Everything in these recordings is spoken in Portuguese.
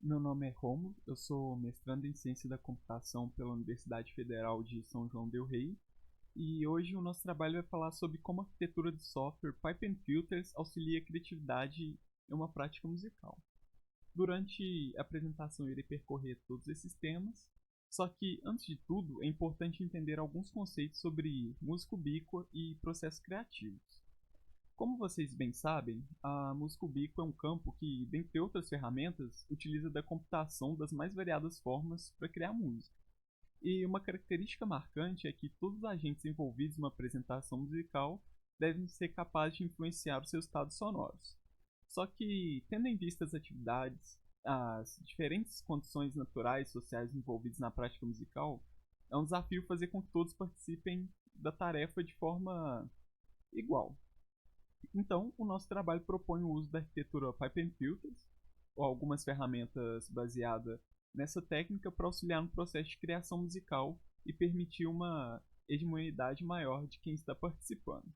Meu nome é Romulo, eu sou mestrando em Ciência da Computação pela Universidade Federal de São João del Rei, e hoje o nosso trabalho vai falar sobre como a arquitetura de software Pipe and Filters auxilia a criatividade em uma prática musical. Durante a apresentação eu irei percorrer todos esses temas, só que antes de tudo é importante entender alguns conceitos sobre música ubíqua e processos criativos. Como vocês bem sabem, a música ubíqua é um campo que, dentre outras ferramentas, utiliza da computação das mais variadas formas para criar música. E uma característica marcante é que todos os agentes envolvidos numa apresentação musical devem ser capazes de influenciar os seus estados sonoros. Só que, tendo em vista as atividades, as diferentes condições naturais e sociais envolvidas na prática musical, é um desafio fazer com que todos participem da tarefa de forma igual. Então, o nosso trabalho propõe o uso da arquitetura Pipe and Filters, ou algumas ferramentas baseadas nessa técnica para auxiliar no processo de criação musical e permitir uma hegemonidade maior de quem está participando.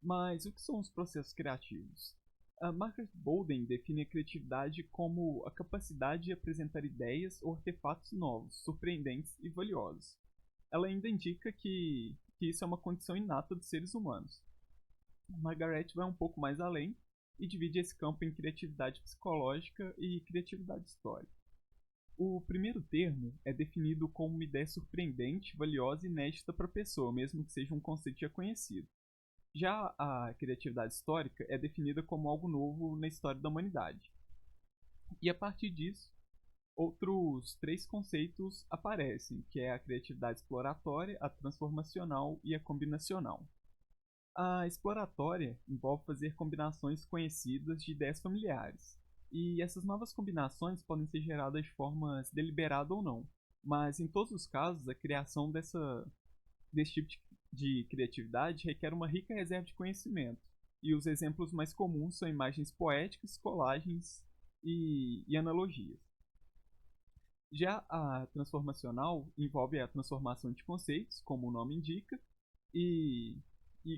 Mas o que são os processos criativos? A Margaret Bolden define a criatividade como a capacidade de apresentar ideias ou artefatos novos, surpreendentes e valiosos. Ela ainda indica que isso é uma condição inata dos seres humanos. Margaret vai um pouco mais além e divide esse campo em criatividade psicológica e criatividade histórica. O primeiro termo é definido como uma ideia surpreendente, valiosa e inédita para a pessoa, mesmo que seja um conceito já conhecido. Já a criatividade histórica é definida como algo novo na história da humanidade. E a partir disso, outros três conceitos aparecem, que é a criatividade exploratória, a transformacional e a combinacional. A exploratória envolve fazer combinações conhecidas de ideias familiares, e essas novas combinações podem ser geradas de forma deliberada ou não, mas em todos os casos a criação desse tipo de criatividade requer uma rica reserva de conhecimento, e os exemplos mais comuns são imagens poéticas, colagens e analogias. Já a transformacional envolve a transformação de conceitos, como o nome indica, e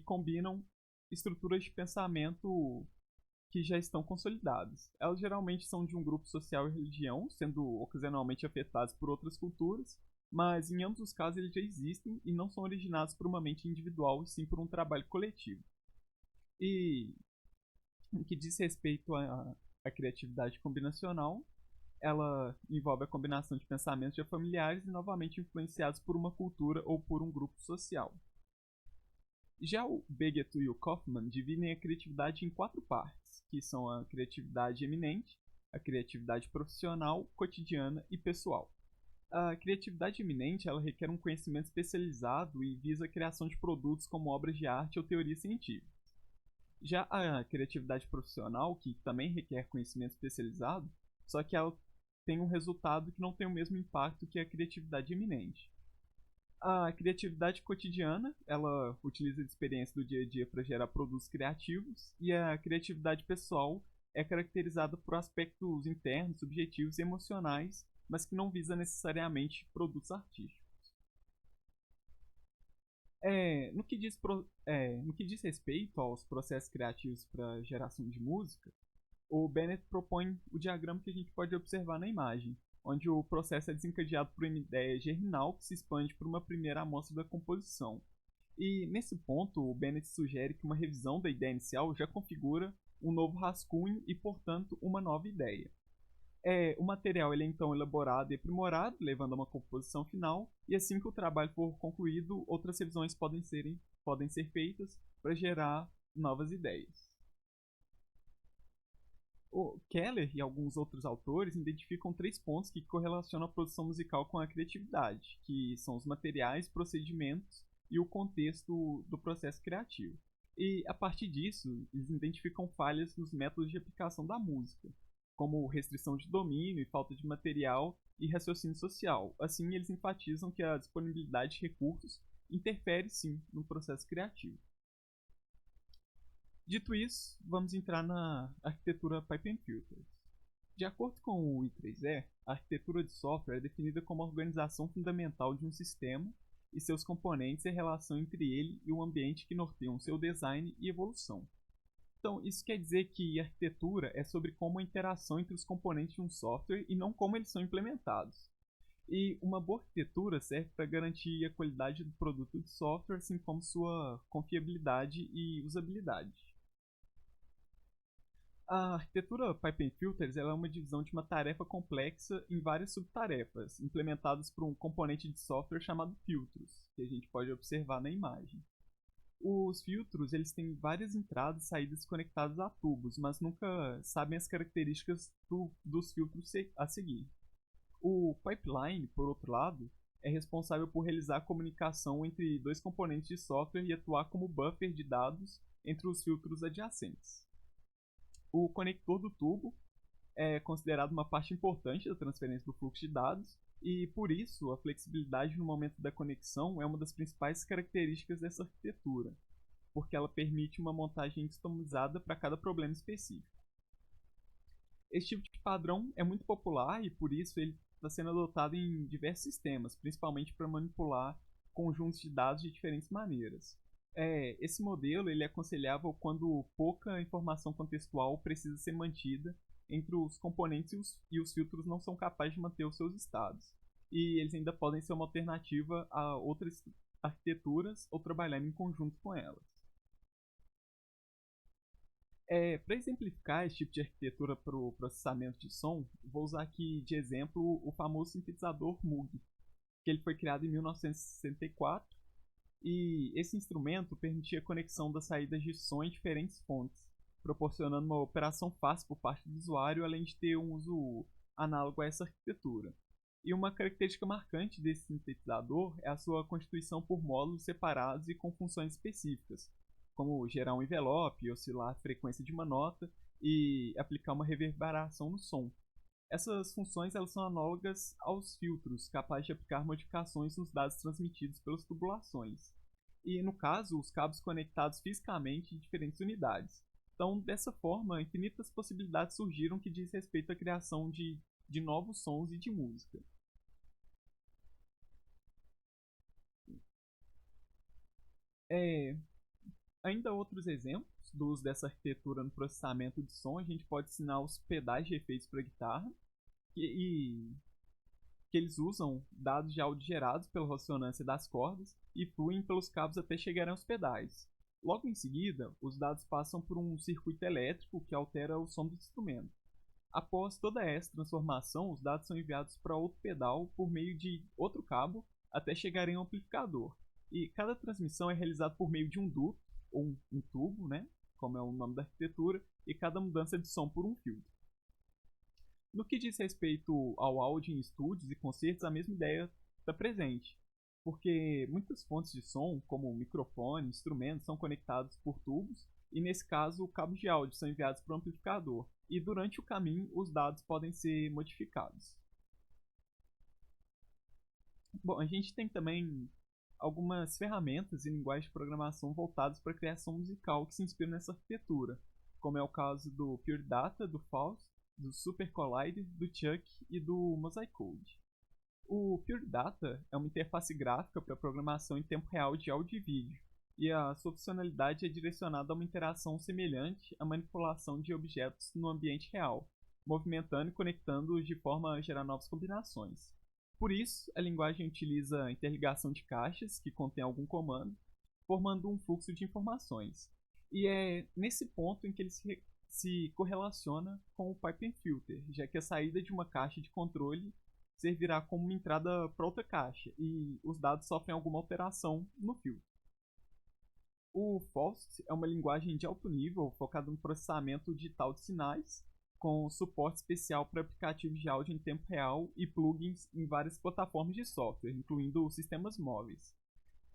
combinam estruturas de pensamento que já estão consolidadas. Elas geralmente são de um grupo social e religião, sendo ocasionalmente afetadas por outras culturas, mas em ambos os casos eles já existem e não são originados por uma mente individual, e sim por um trabalho coletivo. E no que diz respeito à criatividade combinacional, ela envolve a combinação de pensamentos já familiares e novamente influenciados por uma cultura ou por um grupo social. Já o Beguet e o Kaufman dividem a criatividade em quatro partes, que são a criatividade eminente, a criatividade profissional, cotidiana e pessoal. A criatividade eminente ela requer um conhecimento especializado e visa a criação de produtos como obras de arte ou teorias científicas. Já a criatividade profissional, que também requer conhecimento especializado, só que ela tem um resultado que não tem o mesmo impacto que a criatividade eminente. A criatividade cotidiana, ela utiliza a experiência do dia a dia para gerar produtos criativos, e a criatividade pessoal é caracterizada por aspectos internos, subjetivos e emocionais, mas que não visa necessariamente produtos artísticos. No que diz respeito aos processos criativos para geração de música, o Bennett propõe o diagrama que a gente pode observar na imagem, onde o processo é desencadeado por uma ideia germinal que se expande por uma primeira amostra da composição. E nesse ponto, o Bennett sugere que uma revisão da ideia inicial já configura um novo rascunho e, portanto, uma nova ideia. O material ele é então elaborado e aprimorado, levando a uma composição final, e assim que o trabalho for concluído, outras revisões podem ser feitas para gerar novas ideias. O Keller e alguns outros autores identificam três pontos que correlacionam a produção musical com a criatividade, que são os materiais, procedimentos e o contexto do processo criativo. E a partir disso, eles identificam falhas nos métodos de aplicação da música, como restrição de domínio e falta de material e raciocínio social. Assim, eles enfatizam que a disponibilidade de recursos interfere sim no processo criativo. Dito isso, vamos entrar na arquitetura Pipe and Filters. De acordo com o I3E, a arquitetura de software é definida como a organização fundamental de um sistema e seus componentes e a relação entre ele e o ambiente que norteiam seu design e evolução. Então, isso quer dizer que arquitetura é sobre como a interação entre os componentes de um software e não como eles são implementados. E uma boa arquitetura serve para garantir a qualidade do produto de software, assim como sua confiabilidade e usabilidade. A arquitetura Pipe and Filters ela é uma divisão de uma tarefa complexa em várias subtarefas, implementadas por um componente de software chamado filtros, que a gente pode observar na imagem. Os filtros eles têm várias entradas e saídas conectadas a tubos, mas nunca sabem as características dos filtros a seguir. O pipeline, por outro lado, é responsável por realizar a comunicação entre dois componentes de software e atuar como buffer de dados entre os filtros adjacentes. O conector do tubo é considerado uma parte importante da transferência do fluxo de dados e, por isso, a flexibilidade no momento da conexão é uma das principais características dessa arquitetura, porque ela permite uma montagem customizada para cada problema específico. Esse tipo de padrão é muito popular e, por isso, ele está sendo adotado em diversos sistemas, principalmente para manipular conjuntos de dados de diferentes maneiras. Esse modelo ele é aconselhável quando pouca informação contextual precisa ser mantida entre os componentes e os filtros não são capazes de manter os seus estados. E eles ainda podem ser uma alternativa a outras arquiteturas ou trabalhar em conjunto com elas. Para exemplificar esse tipo de arquitetura para o processamento de som, vou usar aqui de exemplo o famoso sintetizador Moog, que ele foi criado em 1964 e esse instrumento permitia a conexão das saídas de som em diferentes fontes, proporcionando uma operação fácil por parte do usuário, além de ter um uso análogo a essa arquitetura. E uma característica marcante desse sintetizador é a sua constituição por módulos separados e com funções específicas, como gerar um envelope, oscilar a frequência de uma nota e aplicar uma reverberação no som. Essas funções elas são análogas aos filtros, capazes de aplicar modificações nos dados transmitidos pelas tubulações. E, no caso, os cabos conectados fisicamente em diferentes unidades. Então, dessa forma, infinitas possibilidades surgiram que diz respeito à criação de novos sons e de música. Ainda outros exemplos do uso dessa arquitetura no processamento de som, a gente pode ensinar os pedais de efeitos para guitarra, que eles usam dados de áudio gerados pela ressonância das cordas e fluem pelos cabos até chegarem aos pedais. Logo em seguida, os dados passam por um circuito elétrico que altera o som do instrumento. Após toda essa transformação, os dados são enviados para outro pedal por meio de outro cabo até chegarem ao amplificador. E cada transmissão é realizada por meio de um duto, ou um tubo, né, como é o nome da arquitetura, e cada mudança de som por um filtro. No que diz respeito ao áudio em estúdios e concertos, a mesma ideia está presente, porque muitas fontes de som, como microfone, instrumentos, são conectados por tubos, e nesse caso, cabos de áudio são enviados para o amplificador, e durante o caminho, os dados podem ser modificados. Bom, a gente tem também algumas ferramentas e linguagens de programação voltadas para a criação musical que se inspiram nessa arquitetura, como é o caso do Pure Data, do Faust, do Super Collider, do Chuck e do Mosaic Code. O Pure Data é uma interface gráfica para programação em tempo real de áudio e vídeo, e a sua funcionalidade é direcionada a uma interação semelhante à manipulação de objetos no ambiente real, movimentando e conectando-os de forma a gerar novas combinações. Por isso, a linguagem utiliza a interligação de caixas que contém algum comando, formando um fluxo de informações. E é nesse ponto em que ele se correlaciona com o Pipe and Filter, já que a saída de uma caixa de controle servirá como uma entrada para outra caixa, e os dados sofrem alguma alteração no filtro. O Faust é uma linguagem de alto nível focada no processamento digital de sinais, com suporte especial para aplicativos de áudio em tempo real e plugins em várias plataformas de software, incluindo sistemas móveis.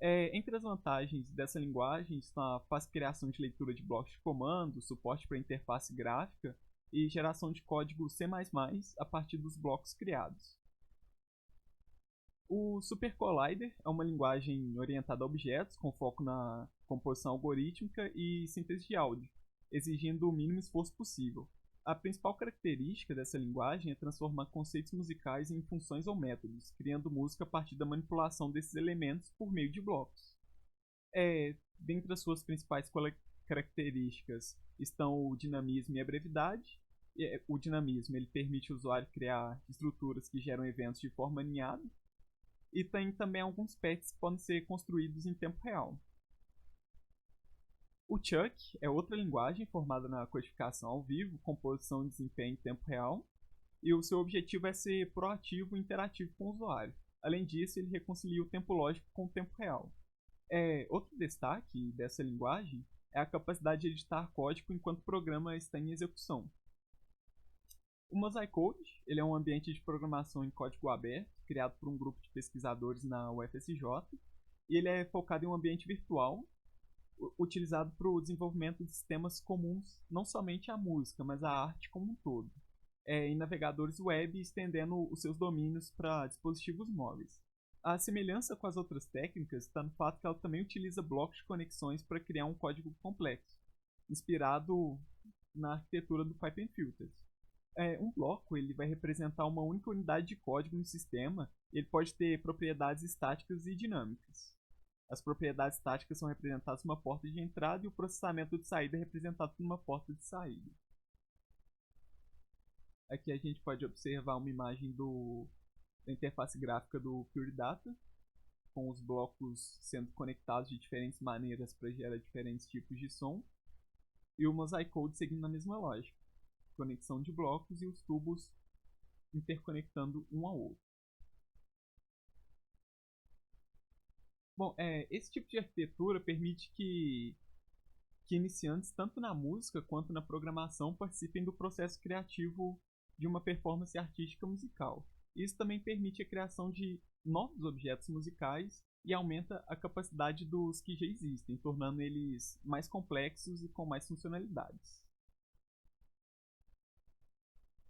Entre as vantagens dessa linguagem estão a fácil criação de leitura de blocos de comando, suporte para interface gráfica e geração de código C++ a partir dos blocos criados. O Super Collider é uma linguagem orientada a objetos com foco na composição algorítmica e síntese de áudio, exigindo o mínimo esforço possível. A principal característica dessa linguagem é transformar conceitos musicais em funções ou métodos, criando música a partir da manipulação desses elementos por meio de blocos. Dentre as suas principais características estão o dinamismo e a brevidade. O dinamismo ele permite ao usuário criar estruturas que geram eventos de forma alinhada, e tem também alguns patches que podem ser construídos em tempo real. O Chuck é outra linguagem formada na codificação ao vivo, composição e desempenho em tempo real, e o seu objetivo é ser proativo e interativo com o usuário. Além disso, ele reconcilia o tempo lógico com o tempo real. Outro destaque dessa linguagem é a capacidade de editar código enquanto o programa está em execução. O Mosaic Code ele é um ambiente de programação em código aberto, criado por um grupo de pesquisadores na UFSJ, e ele é focado em um ambiente virtual, utilizado para o desenvolvimento de sistemas comuns, não somente à música, mas à arte como um todo, em navegadores web, estendendo os seus domínios para dispositivos móveis. A semelhança com as outras técnicas está no fato que ela também utiliza blocos de conexões para criar um código complexo, inspirado na arquitetura do Pipe & Filters. Um bloco ele vai representar uma única unidade de código no sistema, e ele pode ter propriedades estáticas e dinâmicas. As propriedades estáticas são representadas por uma porta de entrada e o processamento de saída é representado por uma porta de saída. Aqui a gente pode observar uma imagem da interface gráfica do Pure Data, com os blocos sendo conectados de diferentes maneiras para gerar diferentes tipos de som, e o Mosaic Code seguindo a mesma lógica, conexão de blocos e os tubos interconectando um ao outro. Bom, esse tipo de arquitetura permite que iniciantes, tanto na música quanto na programação, participem do processo criativo de uma performance artística musical. Isso também permite a criação de novos objetos musicais e aumenta a capacidade dos que já existem, tornando eles mais complexos e com mais funcionalidades.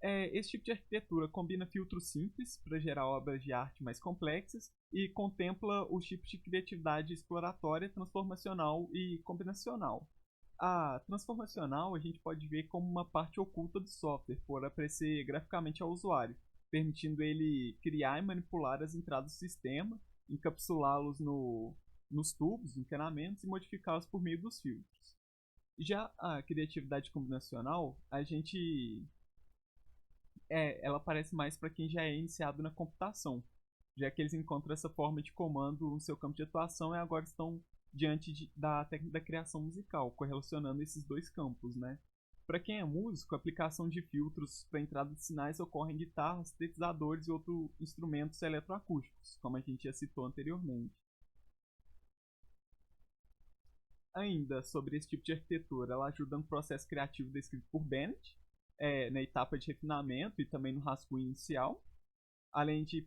Esse tipo de arquitetura combina filtros simples para gerar obras de arte mais complexas e contempla os tipos de criatividade exploratória, transformacional e combinacional. A transformacional a gente pode ver como uma parte oculta do software, por aparecer graficamente ao usuário, permitindo ele criar e manipular as entradas do sistema, encapsulá-los nos tubos, encanamentos e modificá-los por meio dos filtros. Já a criatividade combinacional, ela aparece mais para quem já é iniciado na computação, já que eles encontram essa forma de comando no seu campo de atuação e agora estão diante da técnica da criação musical, correlacionando esses dois campos, né? Para quem é músico, a aplicação de filtros para entrada de sinais ocorre em guitarras, sintetizadores e outros instrumentos eletroacústicos, como a gente já citou anteriormente. Ainda sobre esse tipo de arquitetura, ela ajuda no processo criativo descrito por Bennett, na etapa de refinamento e também no rascunho inicial. Além de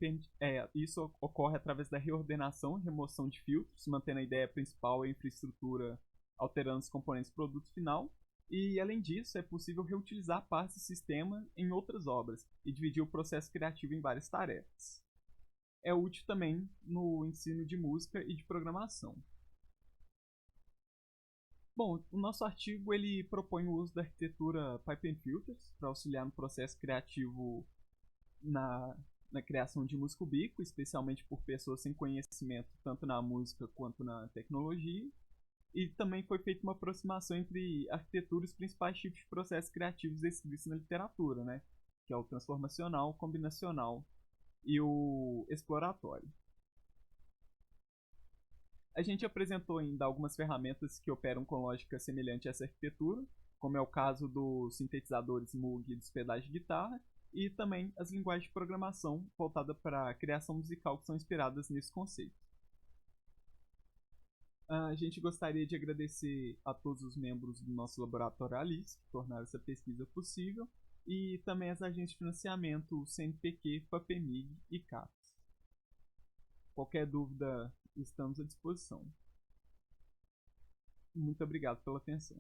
isso ocorre através da reordenação e remoção de filtros, mantendo a ideia principal e a infraestrutura, alterando os componentes do produto final. E além disso, é possível reutilizar partes do sistema em outras obras e dividir o processo criativo em várias tarefas. É útil também no ensino de música e de programação. Bom, o nosso artigo ele propõe o uso da arquitetura Pipe & Filters para auxiliar no processo criativo na criação de música ubiqua, especialmente por pessoas sem conhecimento tanto na música quanto na tecnologia. E também foi feita uma aproximação entre arquitetura e os principais tipos de processos criativos descritos na literatura, né? Que é o transformacional, o combinacional e o exploratório. A gente apresentou ainda algumas ferramentas que operam com lógica semelhante a essa arquitetura, como é o caso dos sintetizadores Moog e dos pedais de guitarra, e também as linguagens de programação voltadas para a criação musical que são inspiradas nesse conceito. A gente gostaria de agradecer a todos os membros do nosso laboratório ALICE que tornaram essa pesquisa possível, e também as agências de financiamento CNPq, FAPEMIG e CAPES. Qualquer dúvida, estamos à disposição. Muito obrigado pela atenção.